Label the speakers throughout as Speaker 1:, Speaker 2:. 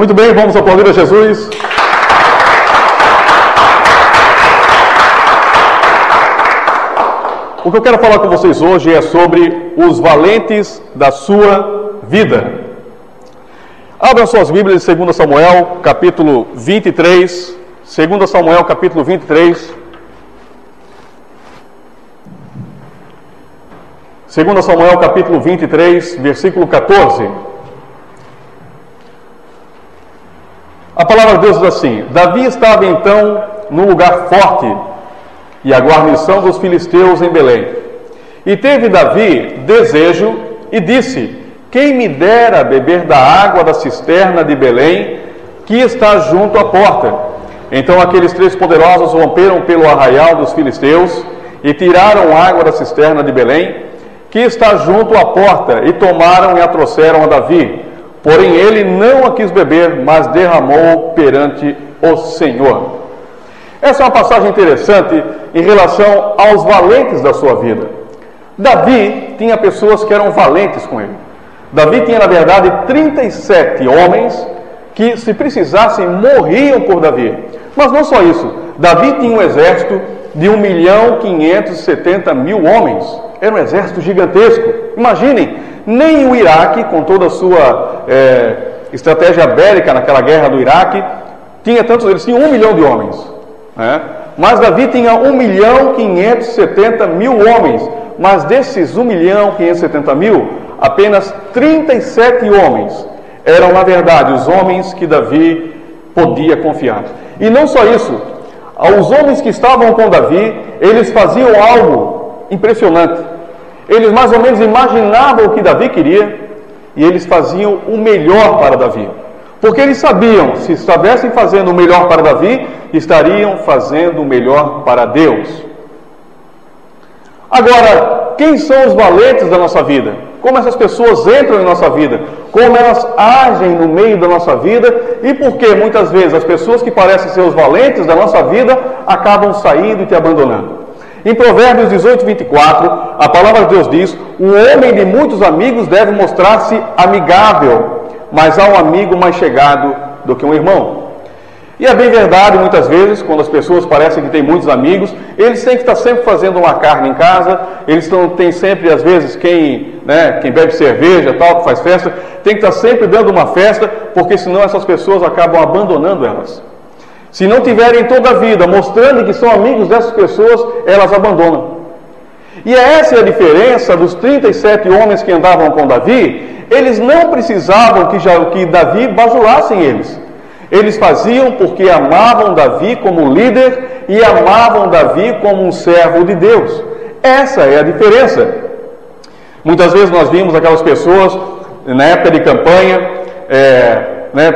Speaker 1: Muito bem, vamos aplaudir a Jesus. O que eu quero falar com vocês hoje é sobre os valentes da sua vida. Abram suas Bíblias em 2 Samuel, capítulo 23. 2 Samuel, capítulo 23. 2 Samuel, capítulo 23, versículo 14. A palavra de Deus diz assim: Davi estava então num lugar forte, e a guarnição dos filisteus em Belém. E teve Davi desejo e disse: quem me dera beber da água da cisterna de Belém, que está junto à porta? Então aqueles três poderosos romperam pelo arraial dos filisteus e tiraram água da cisterna de Belém, que está junto à porta, e tomaram e a trouxeram a Davi. Porém ele não a quis beber, mas derramou perante o Senhor. Essa é uma passagem interessante em relação aos valentes da sua vida. Davi tinha pessoas que eram valentes com ele. Davi tinha, na verdade, 37 homens que, se precisassem, morriam por Davi. Mas não só isso. Davi tinha um exército de 1.570.000 homens. Era um exército gigantesco. Imaginem, nem o Iraque, com toda a sua estratégia bélica naquela guerra do Iraque, tinha tantos, eles tinham 1 milhão de homens. Mas Davi tinha 1.570.000 homens. Mas desses 1.570.000, apenas 37 homens eram, na verdade, os homens que Davi podia confiar. E não só isso, os homens que estavam com Davi, eles faziam algo impressionante. Eles mais ou menos imaginavam o que Davi queria e eles faziam o melhor para Davi. Porque eles sabiam, se estivessem fazendo o melhor para Davi, estariam fazendo o melhor para Deus. Agora, quem são os valentes da nossa vida? Como essas pessoas entram em nossa vida? Como elas agem no meio da nossa vida? E por que muitas vezes as pessoas que parecem ser os valentes da nossa vida acabam saindo e te abandonando? Em Provérbios 18, 24, a palavra de Deus diz: o homem de muitos amigos deve mostrar-se amigável, mas há um amigo mais chegado do que um irmão. E é bem verdade, muitas vezes, quando as pessoas parecem que têm muitos amigos, eles têm que estar sempre fazendo uma carne em casa, eles têm sempre, às vezes, quem bebe cerveja, tal, que faz festa, tem que estar sempre dando uma festa, porque senão essas pessoas acabam abandonando elas. Se não tiverem toda a vida mostrando que são amigos dessas pessoas, elas abandonam. E essa é a diferença dos 37 homens que andavam com Davi. Eles não precisavam que Davi bajulasse eles. Eles faziam porque amavam Davi como líder e amavam Davi como um servo de Deus. Essa é a diferença. Muitas vezes nós vimos aquelas pessoas, na época de campanha,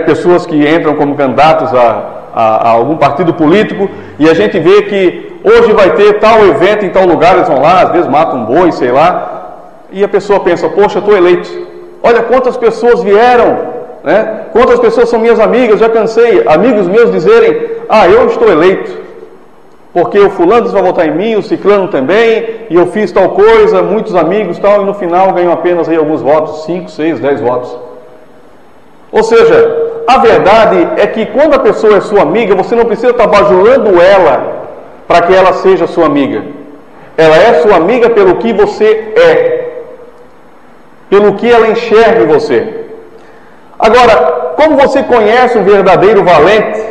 Speaker 1: pessoas que entram como candidatos a algum partido político, e a gente vê que hoje vai ter tal evento em tal lugar, eles vão lá, às vezes matam um boi, sei lá, e a pessoa pensa: poxa, eu estou eleito, olha quantas pessoas vieram, quantas pessoas são minhas amigas, já cansei, amigos meus dizerem: eu estou eleito, porque o fulano vai votar em mim, o ciclano também, e eu fiz tal coisa, muitos amigos tal, e no final ganham apenas aí alguns votos, 5, 6, 10 votos. Ou seja, a verdade é que quando a pessoa é sua amiga, você não precisa estar bajulando ela para que ela seja sua amiga. Ela é sua amiga pelo que você é, pelo que ela enxerga em você. Agora, como você conhece um verdadeiro valente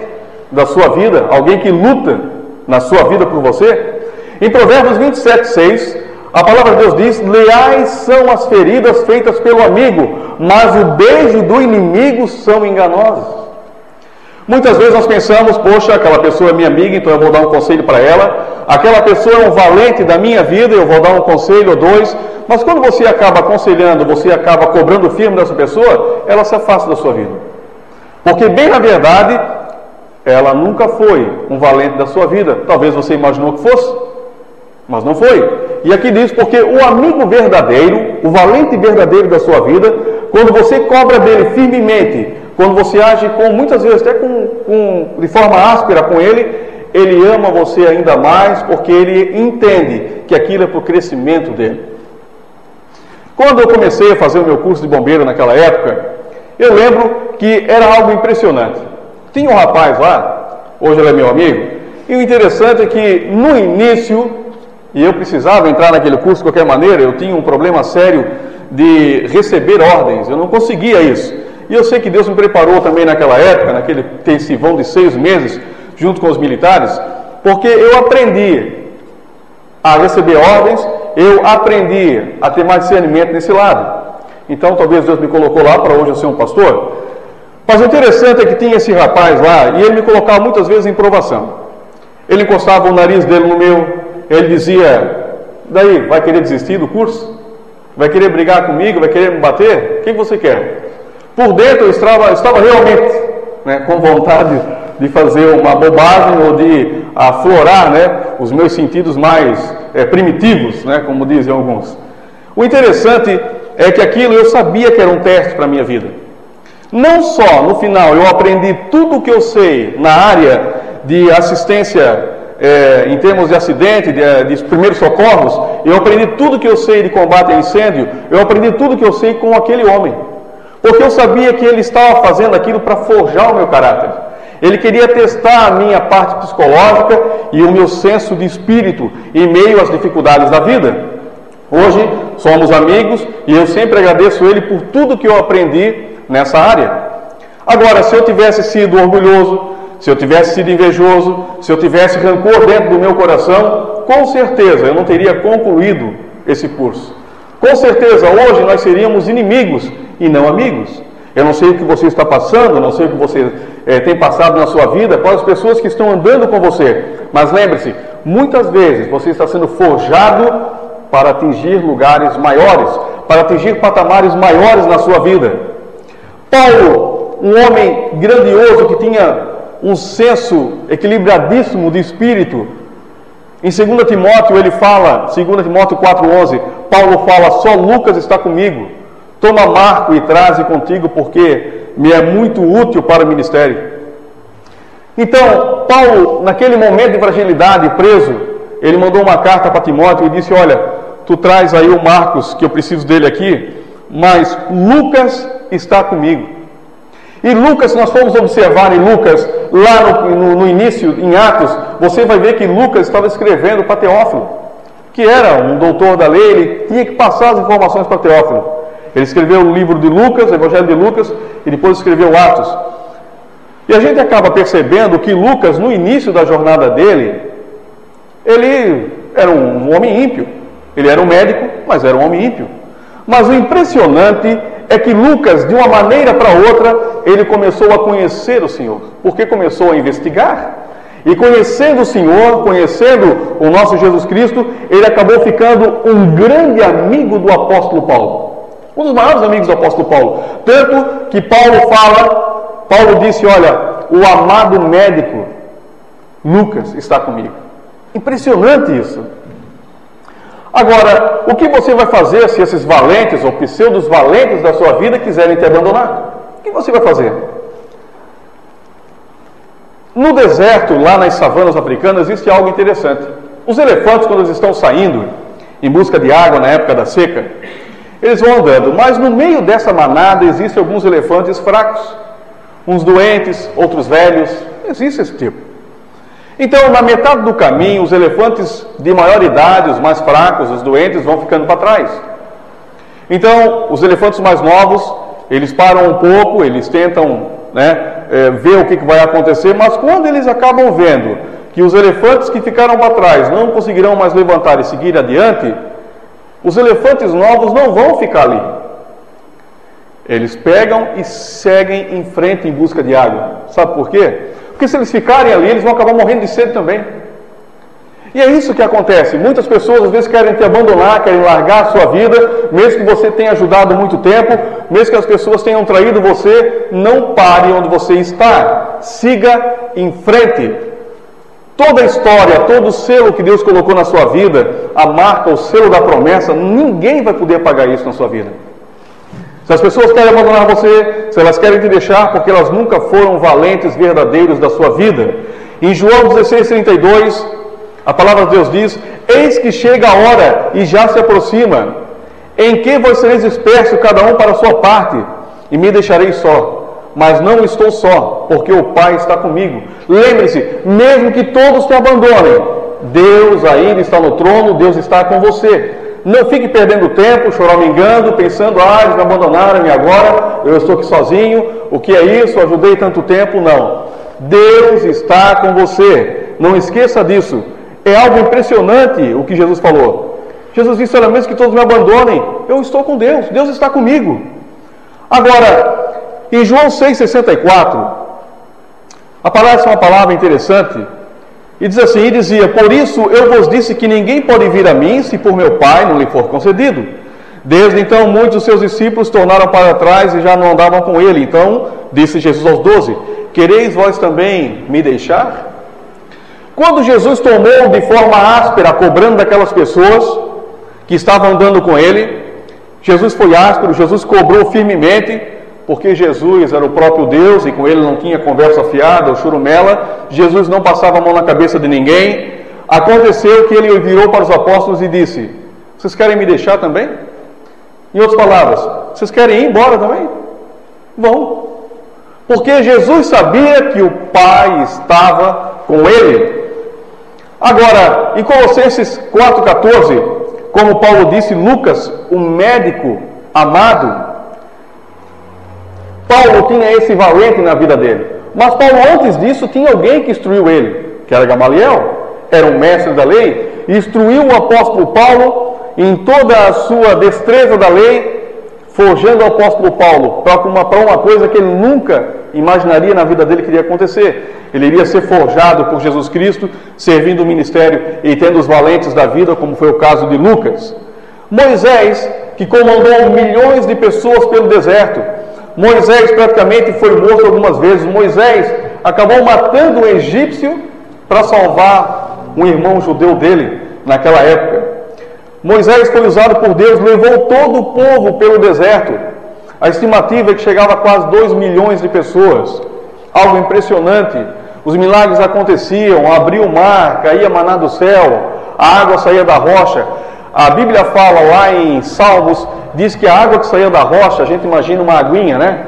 Speaker 1: da sua vida, alguém que luta na sua vida por você? Em Provérbios 27, 6, a palavra de Deus diz: leais são as feridas feitas pelo amigo, mas o beijo do inimigo são enganosos. Muitas vezes nós pensamos: poxa, aquela pessoa é minha amiga, então eu vou dar um conselho para ela. Aquela pessoa é um valente da minha vida, eu vou dar um conselho ou dois. Mas quando você acaba aconselhando, você acaba cobrando firme dessa pessoa, ela se afasta da sua vida. Porque bem na verdade, ela nunca foi um valente da sua vida. Talvez você imaginou que fosse, mas não foi. E aqui diz: porque o amigo verdadeiro, o valente verdadeiro da sua vida, quando você cobra dele firmemente, quando você age muitas vezes até de forma áspera com ele, ele ama você ainda mais, porque ele entende que aquilo é para o crescimento dele. Quando eu comecei a fazer o meu curso de bombeiro naquela época, eu lembro que era algo impressionante. Tinha um rapaz lá, hoje ele é meu amigo, e o interessante é que no início, e eu precisava entrar naquele curso de qualquer maneira, eu tinha um problema sério de receber ordens, eu não conseguia isso. E eu sei que Deus me preparou também naquela época, naquele intensivão de 6 meses, junto com os militares, porque eu aprendi a receber ordens, eu aprendi a ter mais discernimento nesse lado. Então talvez Deus me colocou lá para hoje eu ser um pastor. Mas o interessante é que tinha esse rapaz lá, e ele me colocava muitas vezes em provação. Ele encostava o nariz dele no meu, ele dizia: daí, vai querer desistir do curso? Vai querer brigar comigo? Vai querer me bater? O que você quer? Por dentro eu estava realmente, com vontade de fazer uma bobagem ou de aflorar, os meus sentidos mais primitivos, como dizem alguns. O interessante é que aquilo eu sabia que era um teste para a minha vida. Não só no final eu aprendi tudo o que eu sei na área de assistência em termos de acidente, de primeiros socorros, eu aprendi tudo que eu sei de combate a incêndio, eu aprendi tudo que eu sei com aquele homem. Porque eu sabia que ele estava fazendo aquilo para forjar o meu caráter. Ele queria testar a minha parte psicológica e o meu senso de espírito em meio às dificuldades da vida. Hoje somos amigos e eu sempre agradeço ele por tudo que eu aprendi nessa área. Agora, se eu tivesse sido orgulhoso, se eu tivesse sido invejoso, se eu tivesse rancor dentro do meu coração, com certeza eu não teria concluído esse curso. Com certeza hoje nós seríamos inimigos e não amigos. Eu não sei o que você está passando, não sei o que você tem passado na sua vida, quais as pessoas que estão andando com você. Mas lembre-se, muitas vezes você está sendo forjado para atingir lugares maiores, para atingir patamares maiores na sua vida. Paulo, um homem grandioso que tinha um senso equilibradíssimo de espírito, em 2 Timóteo ele fala, 2 Timóteo 4,11, Paulo fala: só Lucas está comigo, toma Marco e traze contigo, porque me é muito útil para o ministério. Então, Paulo, naquele momento de fragilidade, preso, ele mandou uma carta para Timóteo e disse: olha, tu traz aí o Marcos, que eu preciso dele aqui, mas Lucas está comigo. E Lucas, se nós formos observar em Lucas, lá no início, em Atos, você vai ver que Lucas estava escrevendo para Teófilo, que era um doutor da lei, ele tinha que passar as informações para Teófilo. Ele escreveu o livro de Lucas, o Evangelho de Lucas, e depois escreveu Atos. E a gente acaba percebendo que Lucas, no início da jornada dele, ele era um homem ímpio. Ele era um médico, mas era um homem ímpio. Mas o impressionante é que Lucas, de uma maneira para outra, ele começou a conhecer o Senhor, porque começou a investigar. E conhecendo o Senhor, conhecendo o nosso Jesus Cristo, ele acabou ficando um grande amigo do apóstolo Paulo. Um dos maiores amigos do apóstolo Paulo. Tanto que Paulo disse: olha, o amado médico Lucas está comigo. Impressionante isso. Agora, o que você vai fazer se esses valentes ou pseudos valentes da sua vida quiserem te abandonar? O que você vai fazer? No deserto, lá nas savanas africanas, existe algo interessante. Os elefantes, quando eles estão saindo em busca de água na época da seca, eles vão andando, mas no meio dessa manada existem alguns elefantes fracos, uns doentes, outros velhos, existe esse tipo. Então, na metade do caminho, os elefantes de maior idade, os mais fracos, os doentes, vão ficando para trás. Então, os elefantes mais novos, eles param um pouco, eles tentam ver o que vai acontecer, mas quando eles acabam vendo que os elefantes que ficaram para trás não conseguirão mais levantar e seguir adiante, os elefantes novos não vão ficar ali. Eles pegam e seguem em frente em busca de água. Sabe por quê? Porque se eles ficarem ali, eles vão acabar morrendo de sede também. E é isso que acontece. Muitas pessoas às vezes querem te abandonar, querem largar a sua vida, mesmo que você tenha ajudado muito tempo, mesmo que as pessoas tenham traído você, não pare onde você está. Siga em frente. Toda a história, todo o selo que Deus colocou na sua vida, a marca, o selo da promessa, ninguém vai poder apagar isso na sua vida. Se as pessoas querem abandonar você, se elas querem te deixar, porque elas nunca foram valentes verdadeiros da sua vida. Em João 16:32, a palavra de Deus diz: eis que chega a hora e já se aproxima, em que vós sereis dispersos cada um para a sua parte, e me deixareis só. mas não estou só, porque o Pai está comigo. Lembre-se, mesmo que todos te abandonem, Deus ainda está no trono, Deus está com você. Não fique perdendo tempo, choramingando, pensando, eles me abandonaram e agora eu estou aqui sozinho, o que é isso? Eu ajudei tanto tempo. Não. Deus está com você. Não esqueça disso. É algo impressionante o que Jesus falou. Jesus disse, olha, mesmo que todos me abandonem, eu estou com Deus, Deus está comigo. Agora, em João 6,64, aparece uma palavra interessante, e diz assim, e dizia, por isso eu vos disse que ninguém pode vir a mim, se por meu Pai não lhe for concedido. Desde então, muitos dos seus discípulos tornaram para trás e já não andavam com ele. Então, disse Jesus aos 12, quereis vós também me deixar? Quando Jesus tomou de forma áspera, cobrando daquelas pessoas que estavam andando com ele, Jesus foi áspero, Jesus cobrou firmemente, porque Jesus era o próprio Deus e com ele não tinha conversa fiada ou churumela. Jesus não passava a mão na cabeça de ninguém. Aconteceu que ele virou para os apóstolos e disse, vocês querem me deixar também? Em outras palavras, vocês querem ir embora também? Vão. Porque Jesus sabia que o Pai estava com ele. Agora, em Colossenses 4,14, como Paulo disse, Lucas, o médico amado, Paulo tinha esse valente na vida dele. Mas Paulo, antes disso, tinha alguém que instruiu ele, que era Gamaliel, era um mestre da lei, e instruiu o apóstolo Paulo em toda a sua destreza da lei, forjando o apóstolo Paulo para uma coisa que ele nunca imaginaria na vida dele que iria acontecer. Ele iria ser forjado por Jesus Cristo, servindo o ministério e tendo os valentes da vida, como foi o caso de Lucas. Moisés, que comandou milhões de pessoas pelo deserto. Moisés praticamente foi morto algumas vezes. Moisés acabou matando um egípcio para salvar um irmão judeu dele naquela época. Moisés foi usado por Deus, levou todo o povo pelo deserto. A estimativa é que chegava a quase 2 milhões de pessoas. Algo impressionante. Os milagres aconteciam, abria o mar, caía maná do céu, a água saía da rocha. A Bíblia fala lá em Salmos, diz que a água que saía da rocha, a gente imagina uma aguinha, né?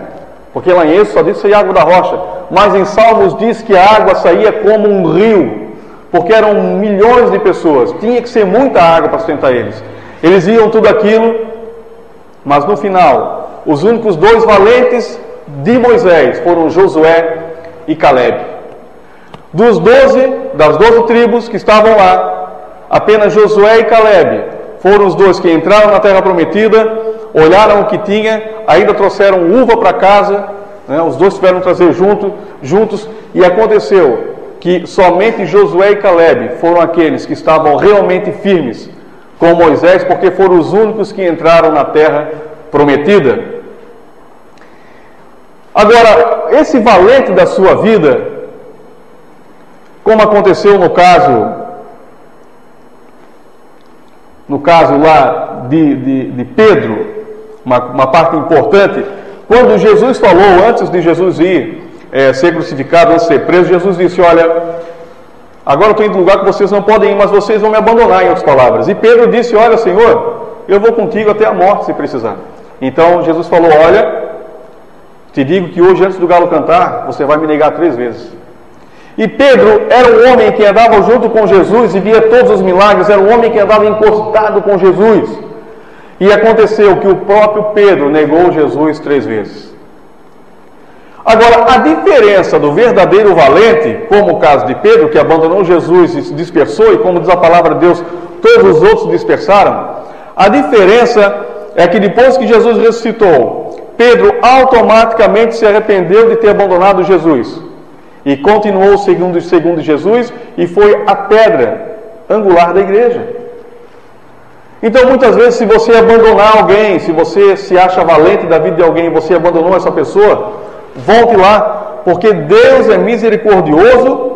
Speaker 1: Porque lá em Êxodo só diz que saía água da rocha. Mas em Salmos diz que a água saía como um rio, porque eram milhões de pessoas. Tinha que ser muita água para sustentar eles. Eles iam tudo aquilo, mas no final, os únicos 2 valentes de Moisés foram Josué e Calebe. Das 12 tribos que estavam lá, apenas Josué e Calebe foram os 2 que entraram na terra prometida, olharam o que tinha, ainda trouxeram uva para casa, né? Os 2 tiveram que trazer juntos, e aconteceu que somente Josué e Calebe foram aqueles que estavam realmente firmes com Moisés, porque foram os únicos que entraram na terra prometida. Agora, esse valente da sua vida, como aconteceu no caso lá de Pedro, uma parte importante, quando Jesus falou, antes de Jesus ir ser crucificado, antes de ser preso, Jesus disse, olha, agora eu estou indo em um lugar que vocês não podem ir, mas vocês vão me abandonar, em outras palavras. E Pedro disse, olha, Senhor, eu vou contigo até a morte, se precisar. Então Jesus falou, olha, te digo que hoje, antes do galo cantar, você vai me negar 3 vezes. E Pedro era um homem que andava junto com Jesus e via todos os milagres, era um homem que andava encostado com Jesus. E aconteceu que o próprio Pedro negou Jesus 3 vezes. Agora, a diferença do verdadeiro valente, como o caso de Pedro, que abandonou Jesus e se dispersou, e como diz a palavra de Deus, todos os outros se dispersaram, a diferença é que depois que Jesus ressuscitou, Pedro automaticamente se arrependeu de ter abandonado Jesus e continuou segundo Jesus e foi a pedra angular da igreja. Então, muitas vezes, se você abandonar alguém, se você se acha valente da vida de alguém, você abandonou essa pessoa, volte lá, porque Deus é misericordioso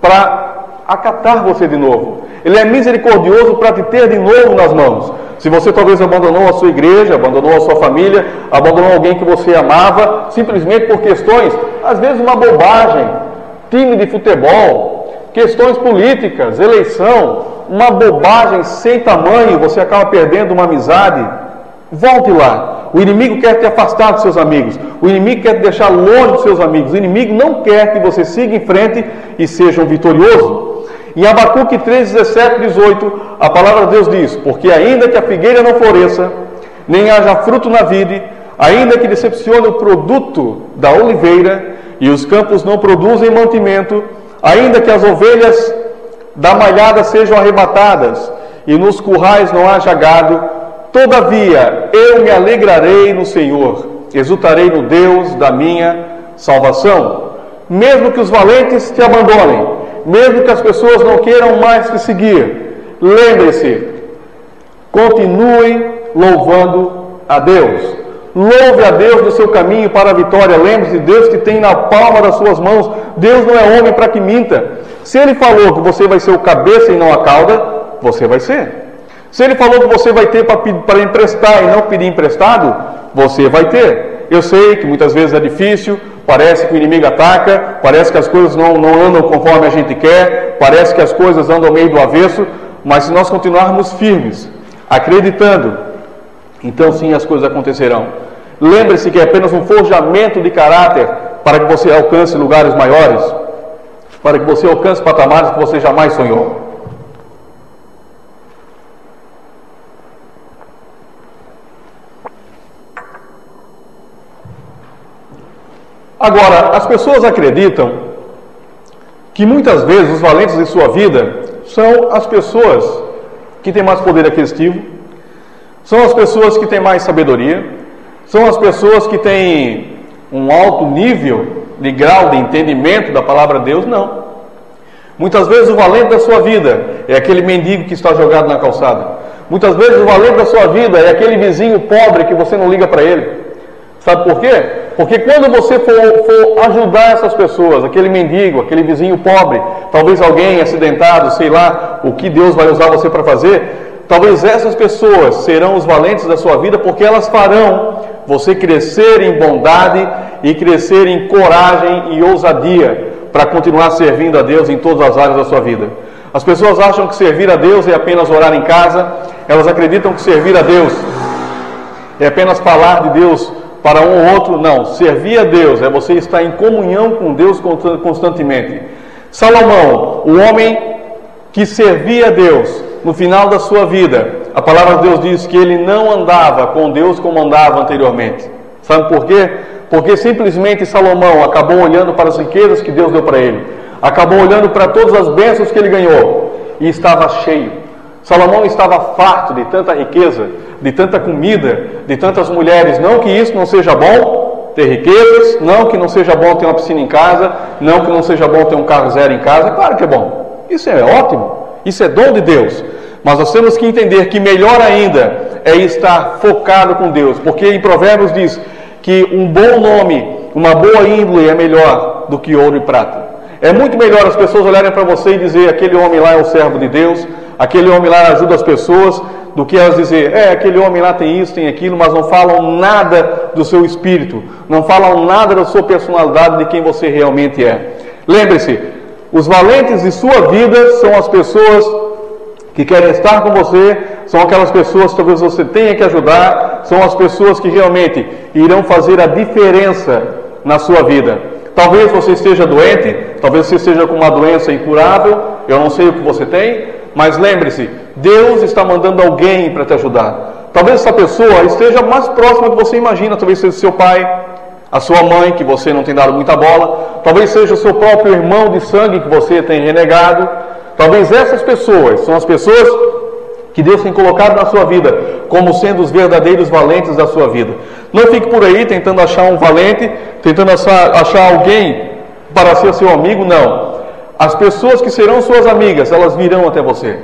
Speaker 1: para acatar você de novo. Ele é misericordioso para te ter de novo nas mãos. Se você talvez abandonou a sua igreja, abandonou a sua família, abandonou alguém que você amava, simplesmente por questões, às vezes uma bobagem, time de futebol, questões políticas, eleição, uma bobagem sem tamanho, você acaba perdendo uma amizade, volte lá. O inimigo quer te afastar dos seus amigos. O inimigo quer te deixar longe dos seus amigos. O inimigo não quer que você siga em frente e seja um vitorioso. Em Abacuque 3, 17, 18, a palavra de Deus diz: porque ainda que a figueira não floresça, nem haja fruto na vide, ainda que decepcione o produto da oliveira, e os campos não produzem mantimento, ainda que as ovelhas da malhada sejam arrebatadas, e nos currais não haja gado, todavia eu me alegrarei no Senhor, exultarei no Deus da minha salvação. Mesmo que os valentes te abandonem, mesmo que as pessoas não queiram mais te seguir, lembre-se, continue louvando a Deus. Louve a Deus no seu caminho para a vitória. Lembre-se, Deus te tem na palma das suas mãos. Deus não é homem para que minta. Se Ele falou que você vai ser o cabeça e não a cauda, você vai ser. Se Ele falou que você vai ter para emprestar e não pedir emprestado, você vai ter. Eu sei que muitas vezes é difícil, parece que o inimigo ataca, parece que as coisas não andam conforme a gente quer, parece que as coisas andam meio do avesso, mas se nós continuarmos firmes, acreditando, então sim as coisas acontecerão. Lembre-se que é apenas um forjamento de caráter para que você alcance lugares maiores, para que você alcance patamares que você jamais sonhou. Agora, as pessoas acreditam que muitas vezes os valentes em sua vida são as pessoas que têm mais poder aquisitivo, são as pessoas que têm mais sabedoria, são as pessoas que têm um alto nível de grau de entendimento da palavra de Deus. Não. Muitas vezes o valente da sua vida é aquele mendigo que está jogado na calçada. Muitas vezes o valente da sua vida é aquele vizinho pobre que você não liga para ele. Sabe por quê? Porque quando você for ajudar essas pessoas, aquele mendigo, aquele vizinho pobre, talvez alguém acidentado, sei lá, o que Deus vai usar você para fazer, talvez essas pessoas serão os valentes da sua vida, porque elas farão você crescer em bondade e crescer em coragem e ousadia para continuar servindo a Deus em todas as áreas da sua vida. As pessoas acham que servir a Deus é apenas orar em casa, elas acreditam que servir a Deus é apenas falar de Deus para um ou outro. Não, servir a Deus é você estar em comunhão com Deus constantemente. Salomão, o homem que servia a Deus, no final da sua vida, a palavra de Deus diz que ele não andava com Deus como andava anteriormente. Sabe por quê? Porque simplesmente Salomão acabou olhando para as riquezas que Deus deu para ele, acabou olhando para todas as bênçãos que ele ganhou e estava cheio. Salomão estava farto de tanta riqueza, de tanta comida, de tantas mulheres. Não que isso não seja bom, ter riquezas, não que não seja bom ter uma piscina em casa, não que não seja bom ter um carro zero em casa. Claro que é bom, isso é ótimo, isso é dom de Deus. Mas nós temos que entender que melhor ainda é estar focado com Deus, porque em Provérbios diz que um bom nome, uma boa índole é melhor do que ouro e prata. É muito melhor as pessoas olharem para você e dizer: aquele homem lá é o servo de Deus, aquele homem lá ajuda as pessoas, do que elas dizer: aquele homem lá tem isso, tem aquilo, mas não falam nada do seu espírito, não falam nada da sua personalidade, de quem você realmente é. Lembre-se, os valentes de sua vida são as pessoas que querem estar com você, são aquelas pessoas que talvez você tenha que ajudar, são as pessoas que realmente irão fazer a diferença na sua vida. Talvez você esteja doente, talvez você esteja com uma doença incurável, eu não sei o que você tem, mas lembre-se, Deus está mandando alguém para te ajudar. Talvez essa pessoa esteja mais próxima do que você imagina, talvez seja seu pai, a sua mãe, que você não tem dado muita bola, talvez seja o seu próprio irmão de sangue que você tem renegado. Talvez essas pessoas são as pessoas que Deus tem colocado na sua vida como sendo os verdadeiros valentes da sua vida. Não fique por aí tentando achar um valente, tentando achar alguém para ser seu amigo. Não. As pessoas que serão suas amigas, elas virão até você.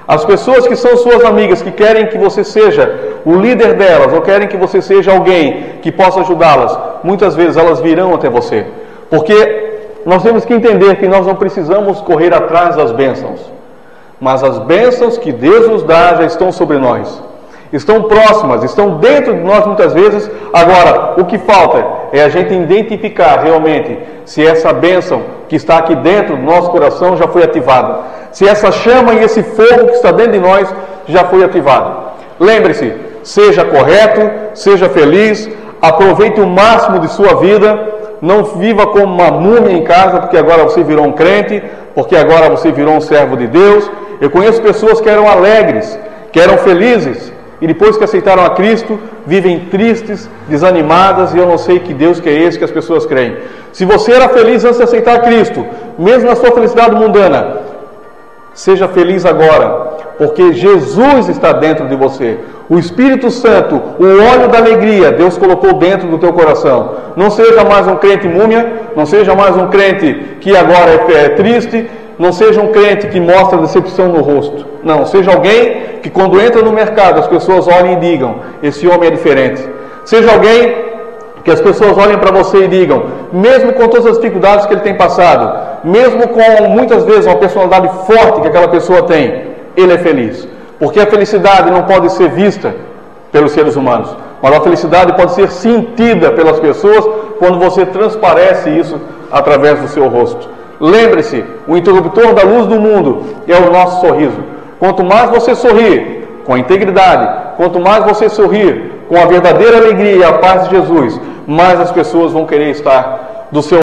Speaker 1: As pessoas que são suas amigas, que querem que você seja o líder delas, ou querem que você seja alguém que possa ajudá-las, muitas vezes elas virão até você. Porque nós temos que entender que nós não precisamos correr atrás das bênçãos, mas as bênçãos que Deus nos dá já estão sobre nós, estão próximas, estão dentro de nós muitas vezes. Agora, o que falta é a gente identificar realmente se essa bênção que está aqui dentro do nosso coração já foi ativada, se essa chama e esse fogo que está dentro de nós já foi ativado. Lembre-se, Seja correto, seja feliz, aproveite o máximo de sua vida, não viva como uma múmia em casa, porque agora você virou um crente, porque agora você virou um servo de Deus. Eu conheço pessoas que eram alegres, que eram felizes, e depois que aceitaram a Cristo, vivem tristes, desanimadas, e eu não sei que Deus que é esse que as pessoas creem. Se você era feliz antes de aceitar Cristo, mesmo na sua felicidade mundana, seja feliz agora, porque Jesus está dentro de você. O Espírito Santo, o óleo da alegria, Deus colocou dentro do teu coração. Não seja mais um crente múmia, não seja mais um crente que agora é triste, não seja um crente que mostra decepção no rosto. Não, seja alguém que quando entra no mercado as pessoas olhem e digam, esse homem é diferente. Seja alguém que as pessoas olhem para você e digam, mesmo com todas as dificuldades que ele tem passado, mesmo com muitas vezes uma personalidade forte que aquela pessoa tem, ele é feliz. Porque a felicidade não pode ser vista pelos seres humanos, mas a felicidade pode ser sentida pelas pessoas quando você transparece isso através do seu rosto. Lembre-se, o interruptor da luz do mundo é o nosso sorriso. Quanto mais você sorrir com a integridade, quanto mais você sorrir com a verdadeira alegria e a paz de Jesus, mais as pessoas vão querer estar do seu